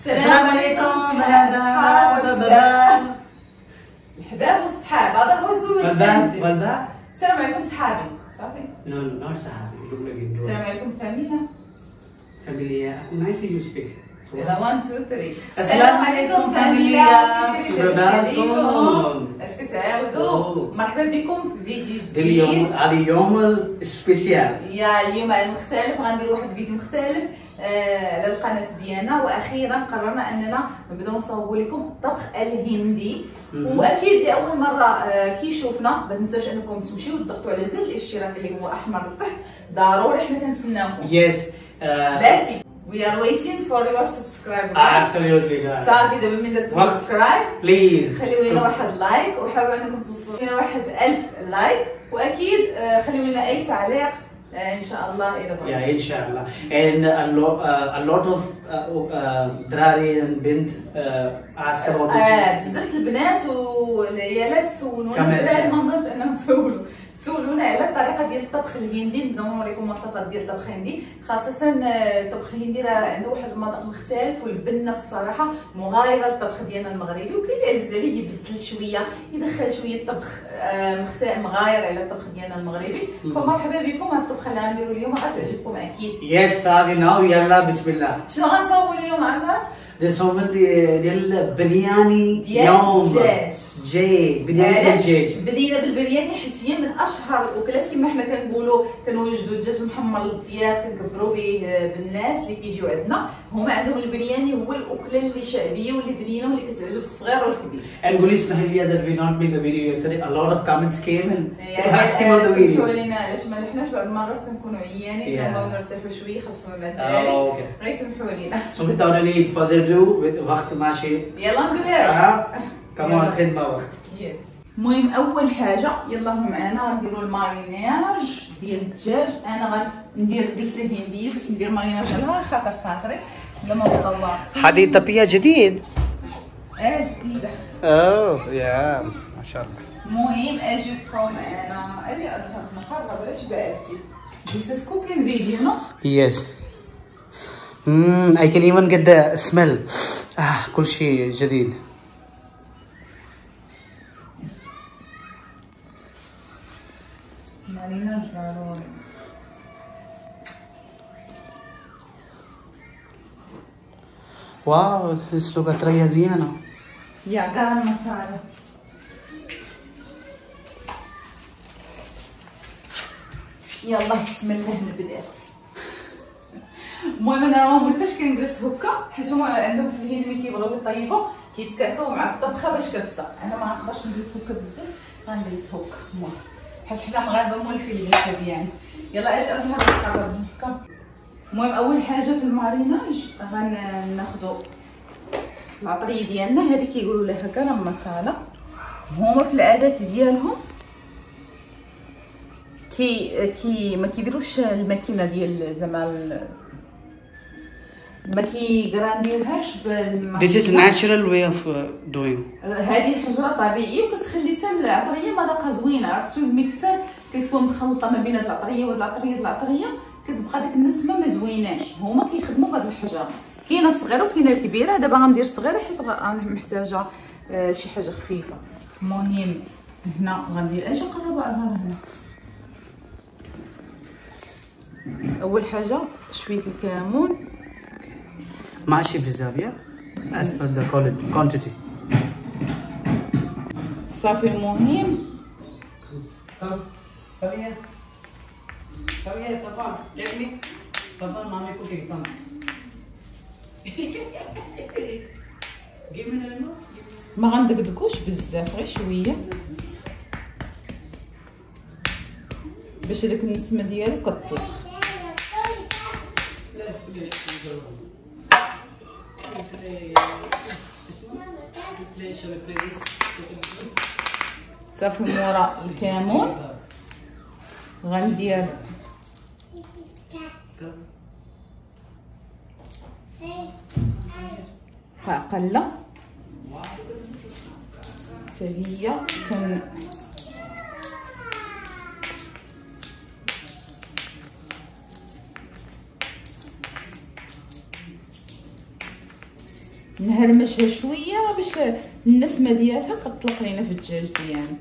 السلام عليكم الحباب والصحاب. هذا هو زوج السلام عليكم صحابي. صافي. No, not صحابي. السلام عليكم فاميلا. فاميليا. Nice you speak. يلا 1 2 3. السلام عليكم فاميليا. اش كتعاودوا؟ مرحبا بكم في فيديو جديد. اليوم هذا اليوم السبيسيال. اليوم مختلف، غندير واحد الفيديو مختلف على القناه ديالنا. واخيرا قررنا اننا نبداو نصاوبوا لكم الطبخ الهندي. واكيد لاول مره كي شوفنا ما تنساوش انكم تمشيو تضغطوا على زر الاشتراك اللي هو احمر لتحت، ضروري حنا كنتسناوكم. Yes. That's it. We are waiting for your subscribe. Absolutely. صافي دابا من درتو سبسكرايب بليز خليو لنا واحد لايك، وحاولوا انكم توصلوا لنا واحد 1000 لايك، واكيد خليو لنا اي تعليق ان شاء الله اذا بغيتوا. ان شاء الله. And a lot of دراري and بنت ask about this. بزاف البنات والعيالات سولونا، الدراري ما نقدرش انهم سولونا على الطريقه ديال الطبخ الهندي. نبداو نوريكم وصفات ديال الطبخ الهندي، خاصه الطبخ الهندي راه عنده واحد المذاق مختلف، والبنه الصراحه مغايره للطبخ ديالنا المغربي. وكاين اللي عزيز عليه يبدل شويه، يدخل شويه طبخ مغاير على الطبخ ديالنا المغربي. فمرحبا بكم. هاد الطبخه اللي غنديروا اليوم غتعجبكم اكيد. يس صافي ناو يلا بسم الله. شنو غنصاوبوا اليوم عندنا؟ صوبنا ديال برياني ديال الدجاج. برياني الدجاج. بدينا بالبرياني حيت هي من اشهر الاكلات. كما حنا كنقولوا كنوجدوا الدجاج المحمر للضياف، كنكبروا به بالناس اللي كيجيو عندنا. هما عندهم البرياني هو الاكله اللي شعبيه واللي بنينه واللي كتعجب الصغير والكبير. نقول اسمح لي that we not make the video yesterday. A lot of comments came in. سمحوا لنا علاش ما لحناش، بعض المرات كنكونوا عيانين كنبغيو نرتاحوا شويه، خاصنا مع الدراري. غير سمحوا لنا. So without any further ado وقت ماشي يلا نبداو. كمان خدمه وقت. يس. المهم اول حاجه يلا معنا غنديروا الماريناج ديال الدجاج. انا غندير جلسه هنديه باش ندير ماريناج على خاطري لما بقى. هذه طبيه جديد. جديده. يا ما شاء الله. المهم اجي بقاو معنا، اجي ازهر نقرب علاش بعدتي. This is cooking video, no? Yes. I can even get the smell. كل شيء جديد. ماريناج ضروري. واو تسلق طريه زينه. يا قرن مسالة. يلا بسم الله نبدا. المهم انا راهم فاش كنجلس هكا، حيت هما عندهم في الهند ملي كيبغيو يطيبوا كيتكاكاو مع الطبخه باش كتصدق. انا ما نقدرش نجلس هكا بزاف، غنجلس هكا المهم حيت حنا مغاربه مولفين الجلسه ديالنا. يلا اش ازهر نقرب هكا. المهم اول حاجه في الماريناج غناخذوا العطريه ديالنا، هذه كيقولوا لها كرم مساله. هما في العادات ديالهم ما كيديروش الماكينه ديال زعما ما كيغرانديوهاش This is natural way of doing. هذه حجره طبيعيه وكتخلي حتى العطريه مذاقها زوينه. عرفتوا الميكسر كتكون مخلطه ما بين هاد العطريه وهاد العطريه كتبقى ديك النسمه ما زويناش. هما كيخدموا بهاد الحجره، كاينه الصغيره وكاينه الكبيره. دابا غندير الصغيره حيت محتاجه شي حاجه خفيفه. المهم هنا غندير اجي نقربوا ازهر هنا. اول حاجه شويه الكمون ماشي بزاف يا as per the quantity. صافي. المهم صفان مامي cooking come. Give me the remote. ما غندقدقوش بزاف، غير شويه باش هذيك النسمه ديالو كطيح. صافي. مورا الكمون غندير قله حتى هي نهرمشها شويه باش النسمه ديالها كتطلق لينا في الدجاج ديالنا.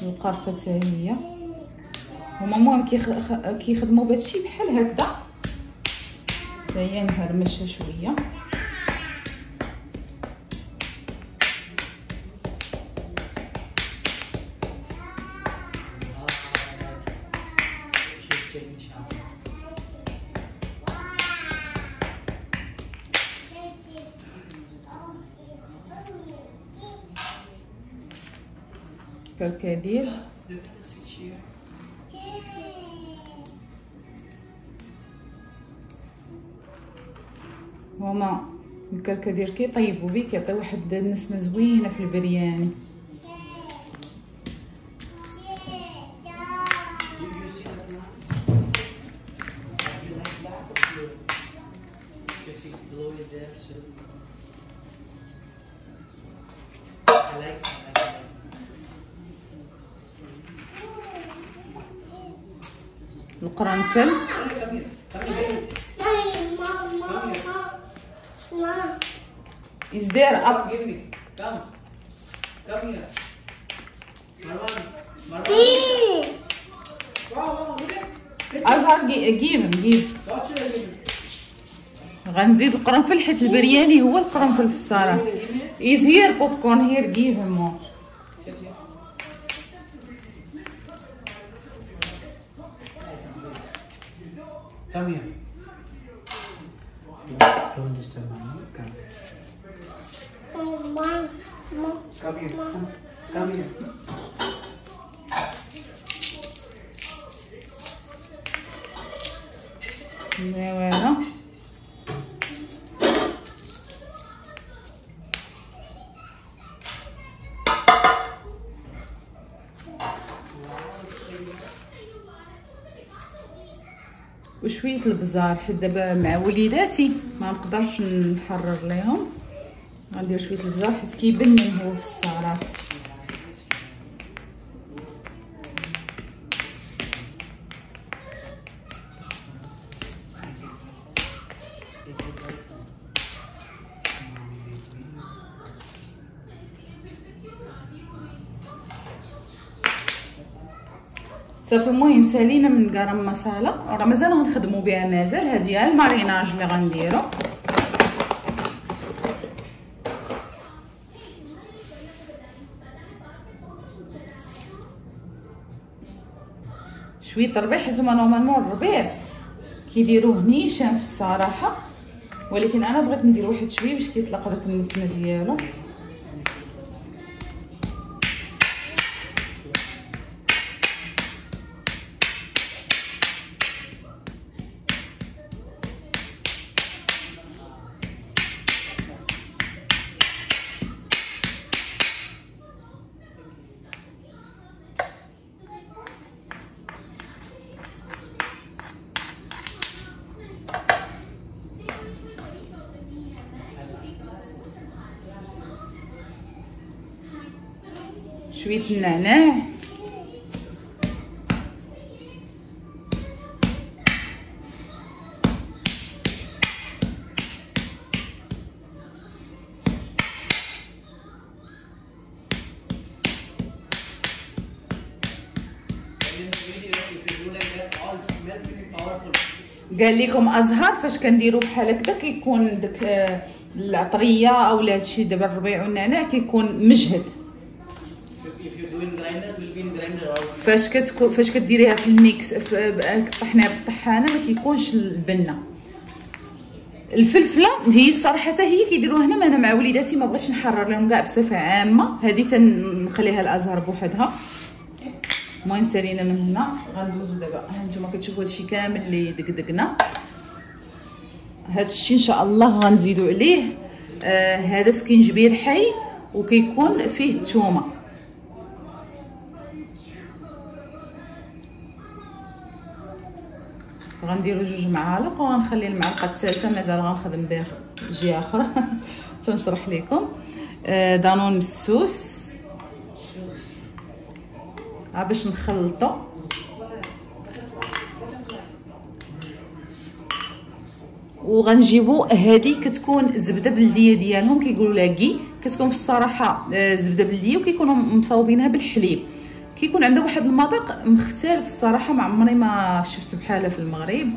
القرفه حتى هي هما المهم كيخدموا بهادشي بحال هكذا، حتى هي نهرمشها شويه. كركديه هما الكركدير كيطيبوا بيه كيعطي واحد النسمه زوينه في البرياني. القرنفل is there up. Give me. Come here. Marwan. Wow, أزهر give. غنزيد القرنفل حيت البرياني هو القرنفل في الصراحة. is here popcorn here give him more. Come here. Don't disturb mommy. Come. Come here. Come here. زوينة. وشويه البزار حيت دابا مع وليداتي ما نقدرش نحرر ليهم، غندير شويه البزار حيت كيبنن هو في الصراحه. صافي المهم سالينا من كرم مسالة، راه مازال غنخدموا بها، مازال هادي هي الماريناج اللي غنديرو. شويه الربيع حيت هما نورمالمون الربيع كيديروه نيشان في الصراحه، ولكن انا بغيت ندير واحد شويه باش كيطلق داك النسمه ديالو. شويه النعناع، قال لكم ازهر فاش كنديروا بحال هكذا كيكون داك العطريه او هادشي دابا الربيع والنعناع كيكون مجهد. فاش كديريها في الميكس كطحنيها بالطحانه ما كيكونش البنه. الفلفله هي الصراحه حتى هي كيديروها هنا، انا مع وليداتي ما بغيتش نحرر لهم كاع بصفه عامه، هذه تنخليها الازهر بوحدها. المهم سالينا من هنا غندوزو دابا، ها نتوما كتشوفوا هادشي كامل اللي دقدقنا، هادشي ان شاء الله غنزيدو عليه هذا سكينجبير حي وكيكون فيه الثومه. غنديرو 2 معالق وغنخلي المعلقه الثالثه مازال غنخدم بها جهه اخرى تنشرح لكم. دانون مسوس باش نخلطو. وغنجيبو هذه كتكون زبده بلديه ديالهم كيقولوا لها كي، كتكون في الصراحه زبده بلديه وكيكونوا مصاوبينها بالحليب، كيكون عندها واحد المذاق مختلف الصراحه، ما عمري ما شفت بحالها في المغرب.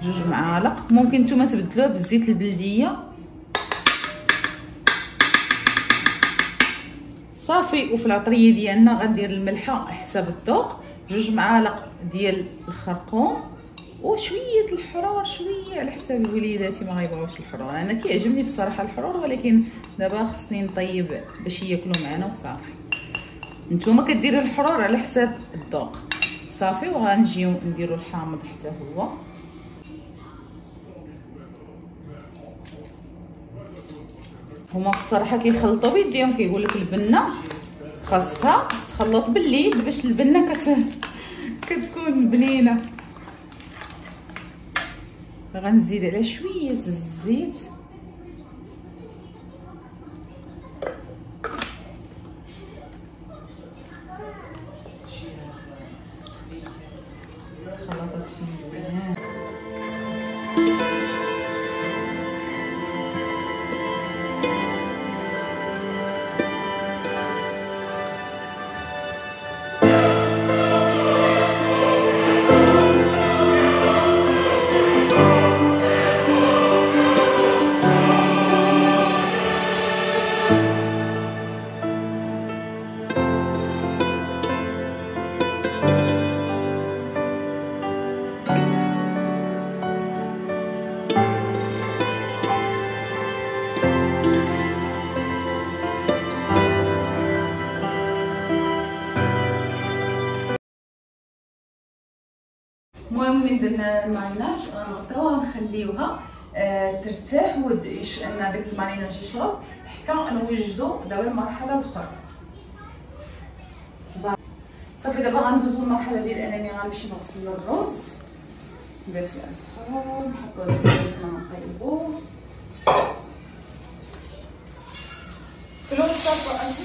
2 معالق، ممكن نتوما تبدلوها بالزيت البلديه صافي. وفي العطريه ديالنا غندير الملحه حسب الذوق، 2 معالق ديال الخرقوم وشويه الحرور، شويه على حساب الوليداتي ما غيبغيوش الحرور. انا كيعجبني بصراحه الحرور، ولكن دابا خصني نطيب باش ياكلوا معنا وصافي. نتوما كديروا الحرور على حساب الذوق صافي. وغنجيو نديروا الحامض حتى هو. هما بصراحه كيخلطوا بيديهم، كيقول لك البنه خاصها تخلط باليد باش البنه كتكون بنينه. غنزيد على شويه الزيت خلطات شي مزيان. المهم من درنا الماريناج غنغطيوها ونخليوها ترتاح ان داك الماريناج يشرب حتى نوجدو دابا المرحله الاخرى. صافي دابا غندوزو المرحله ديال انني غنمشي نغسل الرز. درتي اسفه نحطو الزيت ونطيبوه كلو صافي.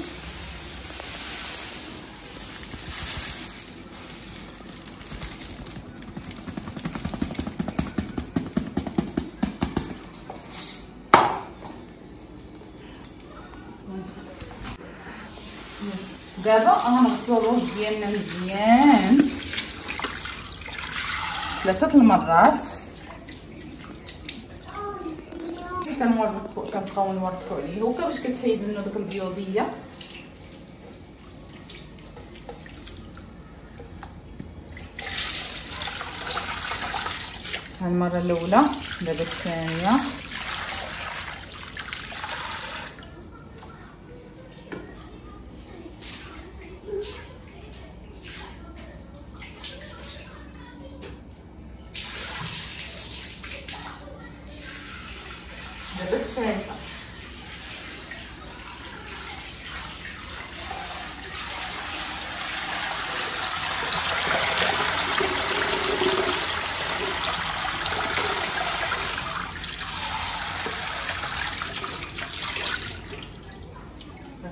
دابا غنغسلو الرز ديالنا مزيان 3 المرات. كنبقاو نوركو عليه هكا باش كتحيد منو داك البيوضيه. ها المره الاولى، دابا الثانيه. دابا الثالثه.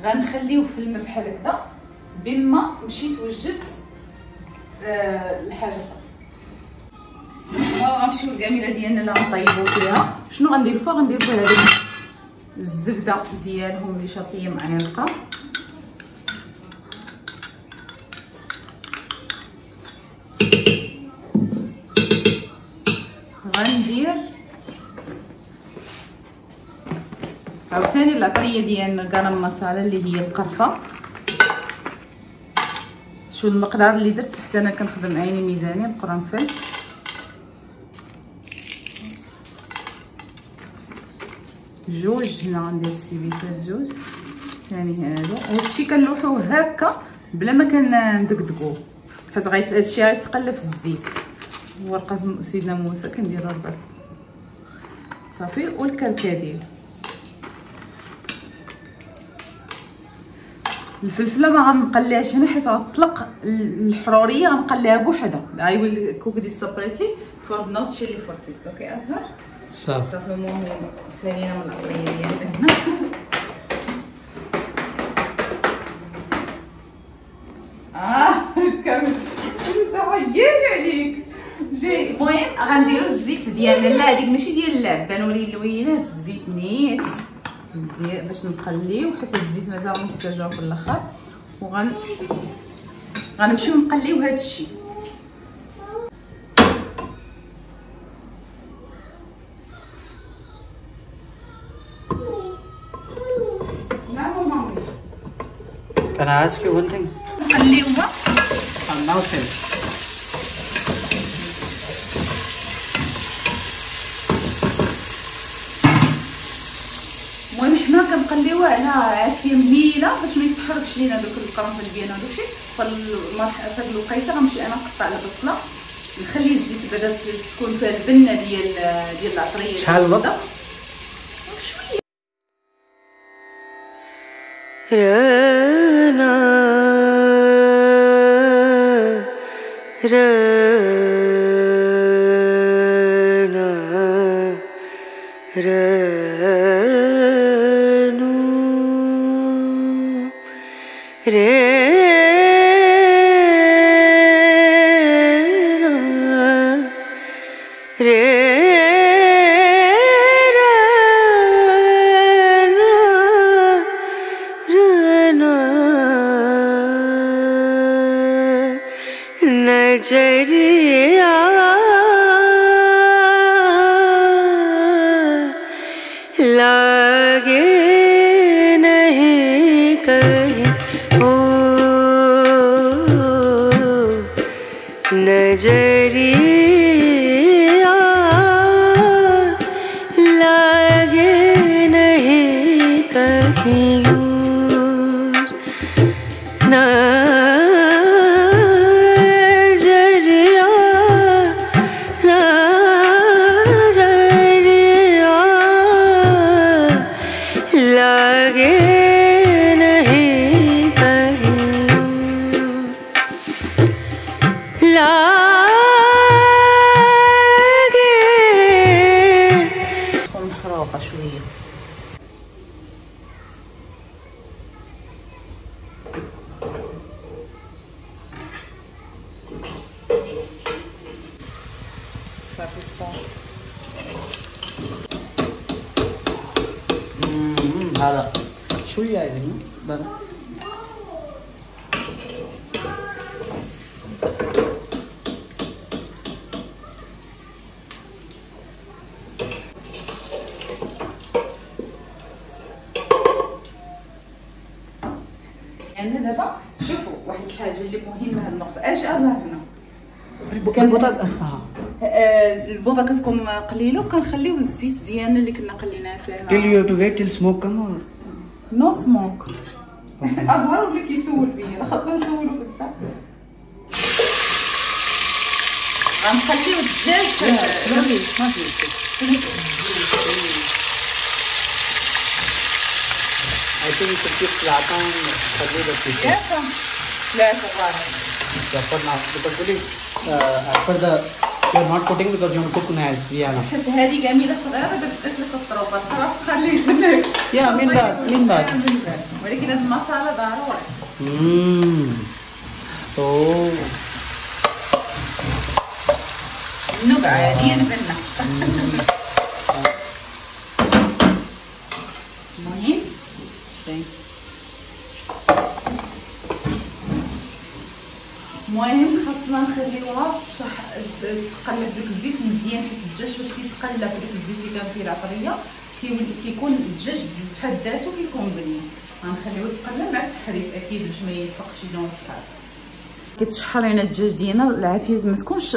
غنخليوه في الماء بحال هكذا بما مشيت وجدت الحاجه اخرى. غنمشيو للكاميله ديالنا اللي غنطيبو فيها. شنو غنديرو فيها؟ غنديرو فيها هذيك الزبده ديالهم اللي شاطيه معلقه، غندير عاوتاني العطريه ديالنا الكرم مساله اللي هي القرفه. شو المقدار اللي درت حتى انا كنخدم عيني ميزاني القرنفل. جوج هنا غندير سيبيتات جوج ثاني هادو. هادشي كنلوحوه هكا بلا ما كندقدقوه حيت هادشي غيتقلى في الزيت. ورقه سيدنا موسى كندير 4 صافي. والكركديه الفلفله ما غنقليهاش هنا حيت غتطلق الحروريه، غنقليها بوحدها. I will cook this separately for no chili for kids. اوكي أزهر صافي. المهم سالينا من العطريه ديالي هنا. كامل صحيح عليك جاي. المهم غنديرو الزيت ديالنا، لا هذيك ماشي ديال اللعبان ولي اللوينات، الزيت نيت ندير باش نقليو حتى الزيت مازال محتاجوه في الاخر. غنمشيو نقليو هذا الشيء. نعم مامي. Can I ask you one thing? نقليوها. I'm now finished. المهم حنا كنقليوها على عافيه مهيله باش ما يتحركش لينا دوك القرنفل ديالنا وداكشي. فهاد الوقيته غنمشي انا نقطع البصله، نخلي الزيت بعدا تكون فيها البنه ديال العطريه. شحال الوقت؟ شويه. नजरिया लागे नहीं कहीं ओ नजरिया लागे नहीं कहीं شويه. صافي سطون. هذا شويه يعني برا. يعني دابا شوفوا واحد الحاجه اللي مهمه هاد النقطه. اش اظهر هنا البطاطا البوطه كتكون قليله وكنخليو الزيت ديالنا اللي كنا قليناه فيها. Till you have to wait till smoke come or no smoke. اظهر ولا كيسول فيا خاصنا نسولوك انت. غنخليو الدجاج ما I think you should keep Zlatan Khadija people. لا صغار. For now, because really, as per the, you are not putting because you want to cook now, Rihanna. حيت هذه جميله صغيره درت فيها 3 طروفات، خليت هناك. يا من بعد. ولكن هاد المصاله ضروري. اوه. النوع عاديه نبنا. المهم المهم خاصنا نخليوها تقلب داك الزيت مزيان، حيت الدجاج فاش كيتقلب في داك الزيت اللي كان فيه العطريه كيكون الدجاج بحد ذاته كيكون بنين. غنخليوه يتقلب مع التحريك اكيد باش ما يلصقش يدهم التحريك. كيتشحر لينا الدجاج ديالنا العافيه ما تكونش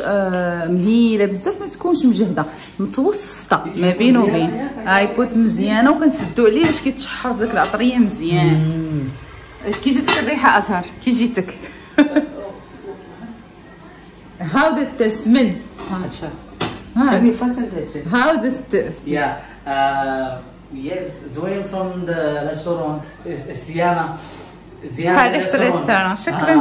مهيله بزاف، ما تكونش مجهده، متوسطه ما بين وبين. هاي بوت مزيانه وكنسدو عليه باش كيتشحر داك العطريه مزيان. اش كي جاتك الريحه ازهر؟ كي جيتك؟ How did it smell? Tell me first and taste it. How does it smell? Yeah. Yes, Zoe from the restaurant is Sienna. زياد ريستوران. شكرا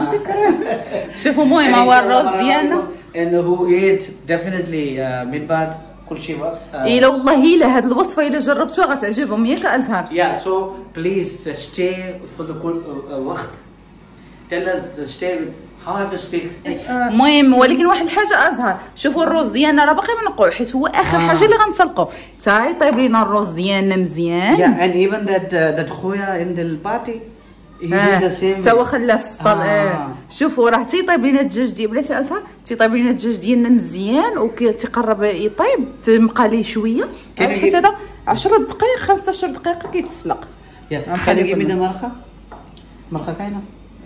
شوفوا المهم هو الروز ديالنا انه هو ايت ديفينتلي من بعد كل شيء الا والله الا هاد الوصفه الا جربتوها غتعجبهم ياك ازهر. يا سو بليز ستي فور كل وقت تلا ستي هاو تو سبيك. المهم ولكن واحد الحاجه ازهر، شوفوا الروز ديالنا راه باقي منقوع حيت هو اخر حاجه اللي غنسلقوا. تا يطيب لينا الروز ديالنا مزيان. يا and even that خويا in the party تا هو خلاه في السطال. شوفوا راه تيطيب لينا الدجاج ديال بلاتي ازهر، تيطيب لينا الدجاج ديالنا مزيان وتيقرب يطيب، تبقى ليه شويه حيت هذا 10 دقائق 15 دقيقه كيتسلق. خلي ميدا مرقه كاينه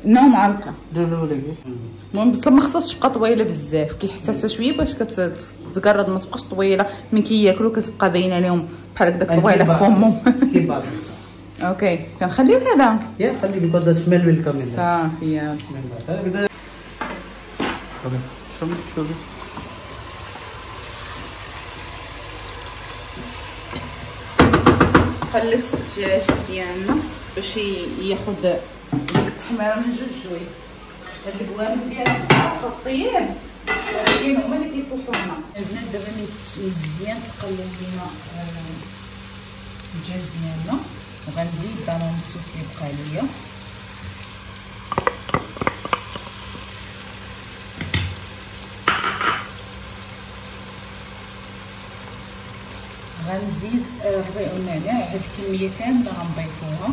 نو معلقه. دولو المهم بس ما خصهاش تبقى طويله بزاف، كيحتاجها شويه باش كتقرد ما تبقاش طويله، من كياكلوا كتبقى باينه لهم بحال هكذاك طويله في فمهم. اوكي كنخليو هذا يا خلي بيكون ذا سميل ويل كم صافي. يا اوكي شوفي خلفت الدجاج ديالنا باش ياخذ ديك التحميره من جوج. هاد البوامل ديالنا صافي الطياب ولكن هما اللي كيصلحوا لنا. البنات دابا مزيان تقلب لينا الدجاج ديالنا وغنزيد دانون الصوص اللي بقى ليا. غنزيد الربيع والنعناع، هاد الكميه كامله غنضيفوها.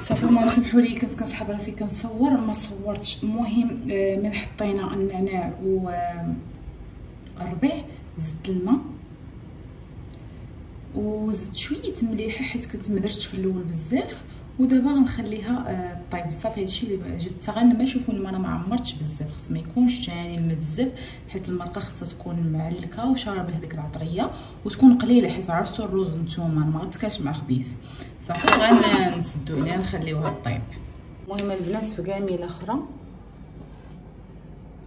صافي ما سمحوا لي كنت كنسحب راسي كنصور ما صورتش. المهم من حطينا النعناع والربيع زدت الماء وزدت شويه مليحه حيت كنت مدرتش في الاول بزاف، ودابا غنخليها طيب. صافي هادشي اللي جات غنما. شوفوا الماء انا ما عمرتش بزاف، خص ما يكونش ثاني الماء بزاف حيت المرقه خصها تكون معلكه وشاربه هذيك العطريه وتكون قليله حيت عرفتوا الروز نتوما ما غتكالش مع خبيث. صافي غنسدو عليها نخليوها طيب. المهم البنات في كاميله اخرى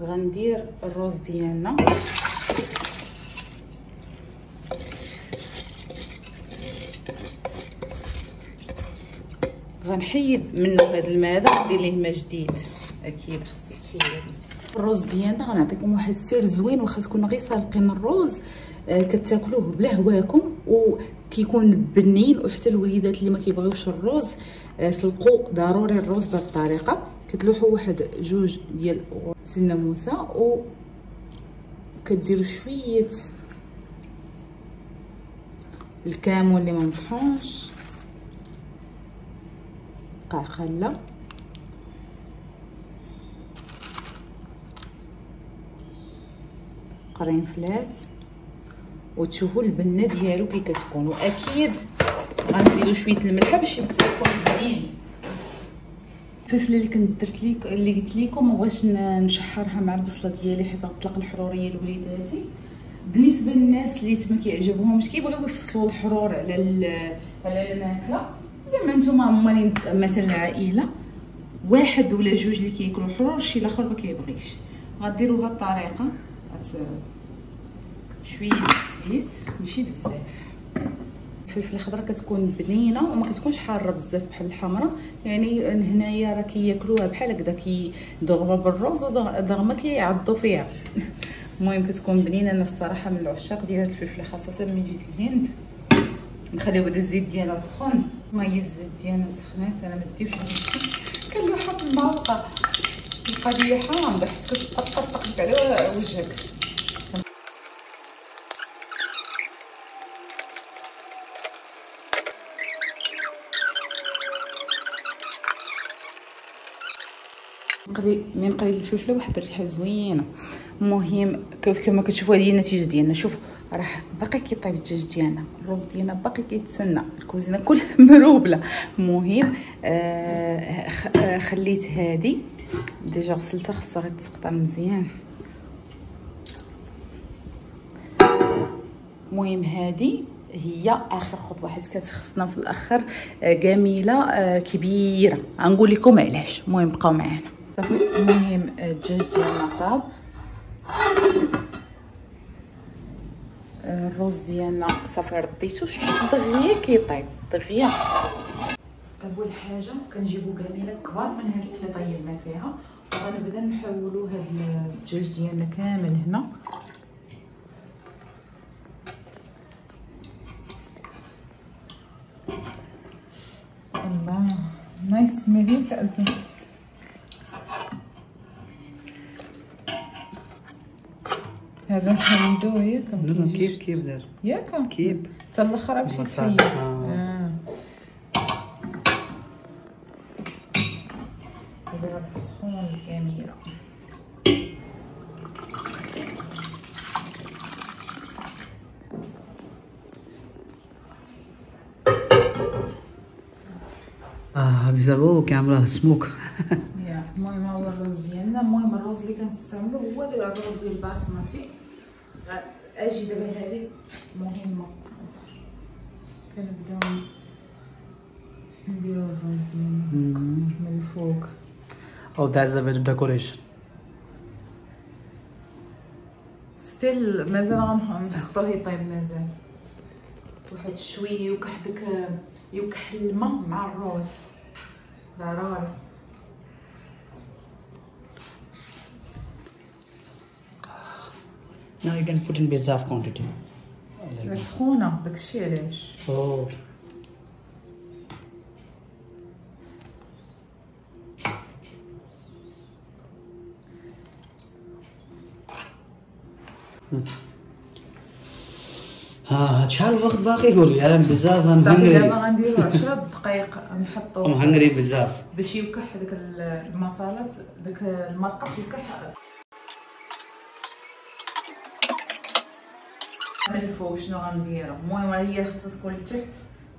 غندير الروز ديالنا غنحيد منه هذا الماء هذا ندير ليه ماء جديد اكيد خصو يتحيد. الروز ديالنا غنعطيكم واحد السر زوين، واخا تكونوا غير سالقين الروز كتاكلوه بلا هواكم وكيكون بنين. وحتى الوليدات اللي ما كيبغيوش الروز سلقوا ضروري الروز بهذه الطريقه. كتلوحوا واحد جوج ديال الناموسه وكديروا شويه الكمون اللي ما مطحونش، قاع خله، قرنفلات، وتشوفوا البنه ديالو كي كتكون. واكيد غنزيدوا شويه الملح باش يكون بنين. الفلفله اللي كنت درت ليك اللي قلت لكم ما بغيتش نشحرها مع البصله ديالي حيت غتطلق الحروريه لوليداتي. بالنسبه للناس اللي ما كيعجبهمش كيبغيو يفصلوا الحرور على الماكله، زعما نتوما هما مثلا العائله واحد ولا جوج اللي كياكلوا الحرور شي الاخر ما كيبغيش، غديروا بهذه الطريقه. شويه الزيت ماشي بزاف. الفلفله الخضراء كتكون بنينه وما كتكونش حاره بزاف بحال الحمراء، يعني هنايا راه كياكلوها بحال هكذا كيضغموا بالرز ودغما كيعضوا فيها. المهم كتكون بنينه. انا الصراحه من العشاق ديال هاد الفلفله خاصه من جيت الهند. نخليو هذا الزيت ديالها سخون. ما هي الزيت ديالنا سخنات انا ما ديوش كنلوحها في المعلقه. القضيه حامضه حيت كتطقطق على وجهك. من قليل الفلفله واحد الريحه زوينه. المهم كما كتشوفوا هذه النتيجه ديالنا. شوف راه باقي كيطيب الدجاج ديالنا، الرز ديالنا باقي كيتسنى، الكوزينه كلها مروبله. المهم خليت هذه ديجا غسلتها خاصها غير تسقطر مزيان. المهم هذه هي اخر خطوه حيت كتخصنا في الاخر كاميله كبيره. غنقول لكم علاش. المهم بقاو معنا. المهم الدجاج ديالنا طاب الرز ديالنا صافي رديتو، دغيا كيطيب دغيا. اول حاجه كنجيبو كاميله كبار من هذيك اللي طيبنا فيها، وغنبدا نحولو هاد الدجاج ديالنا كامل هنا. الله نايس ميليك أزين. هذا حميدو ياك كيف دار ياك كيف حتى الاخر باش يتحيد. دابا تسخن الكاميرا. بزاف كاميرا سموك. المهم هو الرز ديالنا. المهم الرز اللي كنستعملو هو الرز ديال الباسمتي. اجي دابا هذه مهمه، كنبداو نديرو الرز ديالنا من الفوق. Oh, that's a bit of decoration. ستيل مازال غنحطوه يطيب مازال واحد شويه، يوكح داك يوكح الماء مع الرز ضروري. Now you can put in bezzaf quantity. سخونه داكشي علاش. Oh. شحال الوقت باقي؟ قولي انا بزاف I'm صافي hungry. دابا غنديرو 10 دقائق نحطو I'm hungry بزاف باش يوكح داك المصالات، داك المرقه يوكح من الفوق. شنو غنديرو؟ المهم هي خاصها تكون لتحت،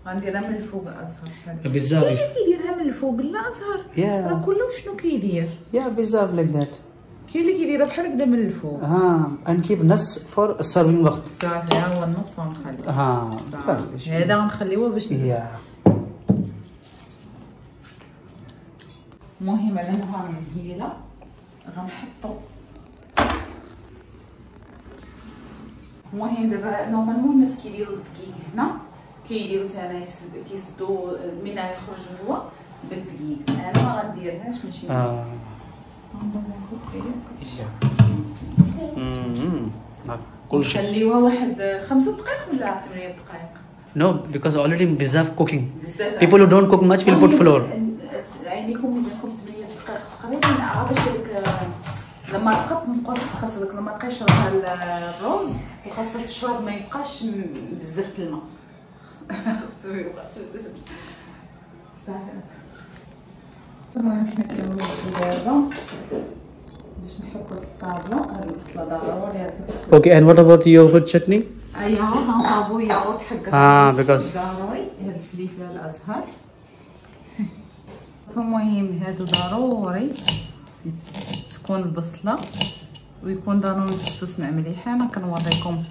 غنديرها من الفوق اصغر بحال بزاف. كاين اللي كيديرها من الفوق لا اصغر. راه كله شنو كيدير؟ يا بزاف like that. كاين اللي كيديرها بحال هكذا من الفوق. نكيب نص فور سيرفينغ وقت. صافي ها هو النص غنخليه. هذا غنخليوه باش المهم على نهار المهيله غنحطو. المهم دابا نورمالمون الناس كيديروا الدقيق هنا، كيديروا حتى كيسدوا من يخرج الهواء بالدقيق. انا ما غنديرهاش ماشي كلشي نخليوها واحد 5 دقائق ولا 8 دقائق. No, because already بزاف cooking. بزاف. People who don't cook much will put flour. عينيكم مزيانكم 8 دقائق تقريبا، عا باش داك لما رقت نقص. خاص داك المرقه يشربها الرز، وخاصها تشرب ما يبقاش بزاف الماء. خاصو ما يبقاش بزاف. صافي المهم حنا كنوقفو دابا باش نحطو في الطابله. هاد البصله ضروري. Okay, and what about yogurt chutney? ايوا نصاوبو ياغورت حقا because ضروري. هاد الفلفل الازهر المهم هادو ضروري تكون البصله ويكون ضروري السوس مع مليحه. انا كنوريكم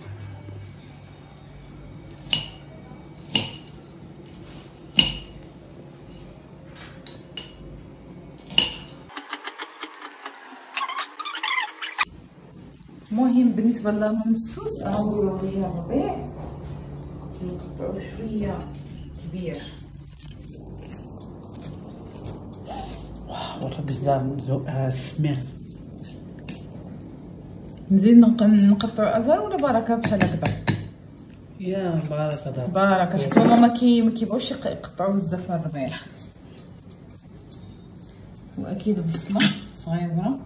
المهم بالنسبه للسوس غنديرو ليه الربيع، كنقطعو شويه كبير. what a bizarre smell. نزيد نقطعو ازهر ولا بركه بحال هكذا؟ يا بركه بركه، حيت هما ما كيبغيوش يقطعوا بزاف الربيع. واكيد بصله صغيره.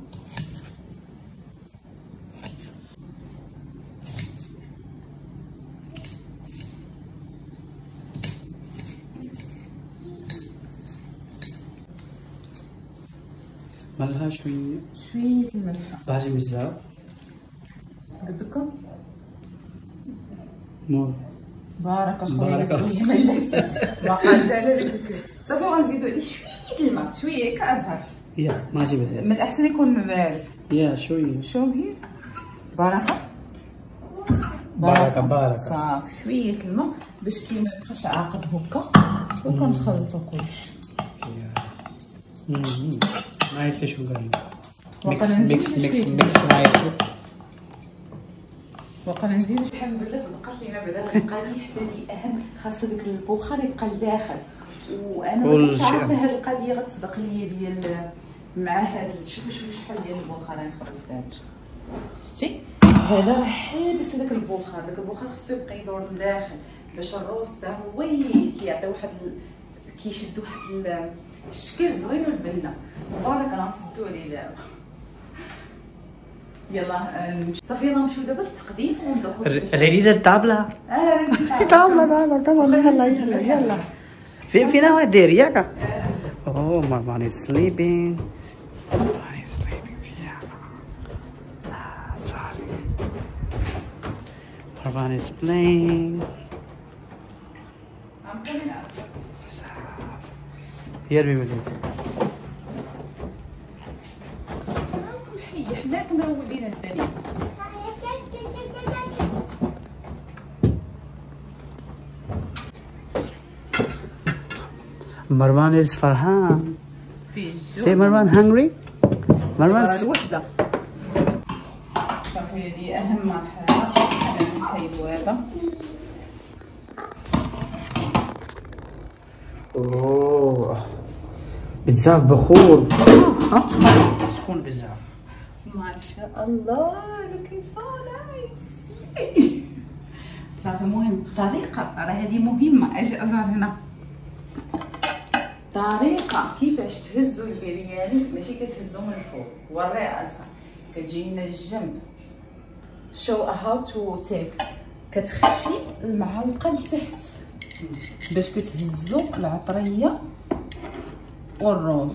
مالها شويه الملح باجي بزاف قدكم. مور بارك اخويا شويه مليت ما قاد على الفكر. صافي غنزيدو عليه شويه الماء، شويه كازهر. يا ماشي بزاف، من الاحسن يكون بارد. يا شويه. شوف هي بركه صافي شويه الماء باش كي ما يبقاش عاقد هكا، وكنخلطو كلشي. nicely sugar. Mix nicely. وقنا نزيد الحمد لله صدقات لينا بعدا القضيه حتى لي اهم، خاص داك البخار يبقى لداخل، وانا ما كنتش عارفه هاد القضيه غتصدق ليا ديال مع هاد شوفوا شحال ديال البخار غيخرج دابا. شتي هذا راه حابس هذاك البخار، داك البخار خصو يبقى يدور لداخل باش الروز حتى هو كيعطي واحد كيشد واحد الشكل زوين والبنه مبارك. غنسدو عليه دابا. يلا صافي يلا نمشيو دابا للتقديم وندوقو. ريدي الطابلة. طابلة يلا. فين هو داير ياك؟ Oh, Marwan is sleeping. Marwan is sleeping. Yeah. Sorry. Marwan is playing. I'm coming out. Here we will eat. حنا كنا ولينا الدنيا. Marwan is Farhan. Say Marwan hungry? Marwan. الوحده. صافي هذه اهم مرحله. انا نحيدو هذا. اوه بزاف بخور. سخون بزاف. ما شاء الله لوكي سو نايس. صافي المهم الطريقه راه هذه مهمه. اجي ازهر هنا طريقه كيفاش تهزوا البرياني، ماشي كتهزوا من الفوق وريها ازهر، كتجي هنا الجنب شو هاو تو تيك، كتخشي المعلقه لتحت باش كتهزوا العطريه والروز.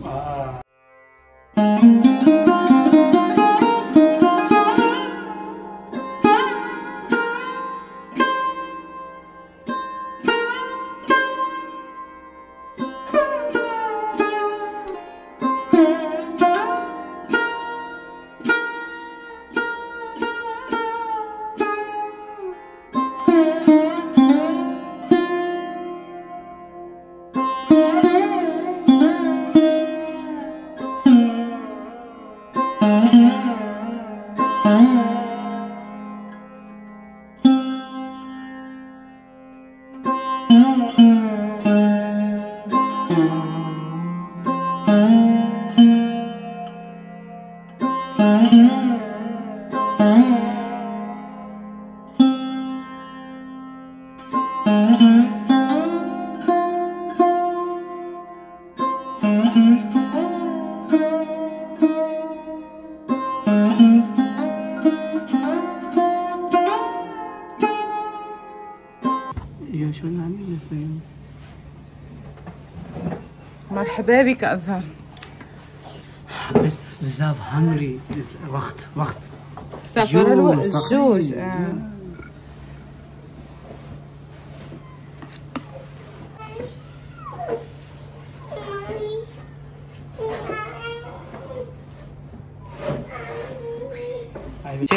مرحبا بك أزهر. بزاف هنغري. وقت سافر الجوج.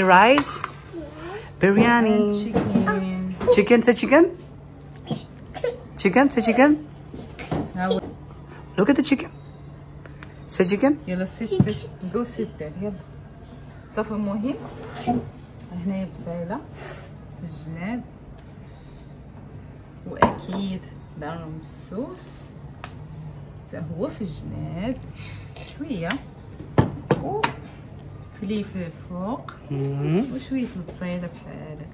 rice, biryani, chicken. Say chicken. Say chicken. Look at the chicken. Say chicken. يلا ست جو ست يلا. صافي المهم هنايا بصيله سجناد واكيد داروا مسوس حتى هو في الجناب شويه وفليفل الفوق وشويه البصيله بحال هكا.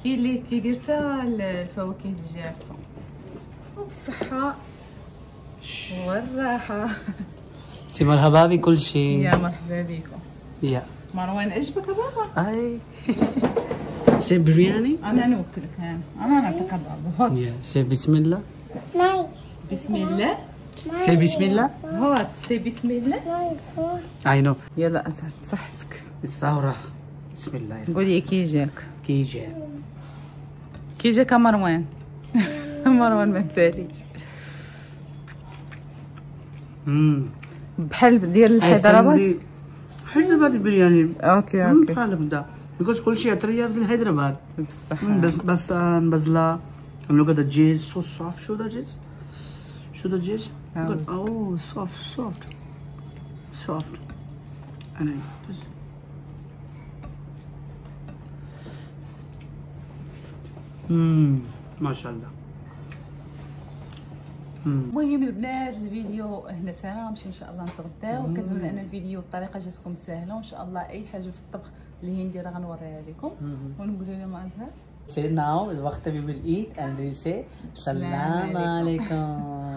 كاين اللي كيدير حتى الفواكه الجافه. وبالصحه والراحه. سي مرحبا بكل شيء. يا مرحبا بكم. يا مروان عجبك بابا؟ اي سي برياني. انا نوكلك انا نعطيك بابا. هات سي بسم الله. بسم الله. سي بسم الله. هات سي بسم الله. اي نو. يلا أزهر بصحتك. السهرة. بسم الله. قولي كي جاك. كي جاك مروان. مروان ما تساليش. بحال ديال الحيدرباد. حيدرباد البرياني. اوكي بحال بدا بيكوز كل شيء طريه ديال الحيدرباد. بصح بس نبزلها نلوك هذا الجيز سو سوفت. شو ذا جيز؟ شو ذا جيز؟ اوه سوفت انا ما شاء الله. المهم البنات الفيديو هنا ساهل غنمشي ان شاء الله نتغداو. كنتمنى ان الفيديو الطريقه جاتكم ساهله وان شاء الله اي حاجه في الطبخ الهندي راه غنوريها لكم ونقول لهم أزهر. So now الوقت we will eat and we say Salam alaikum.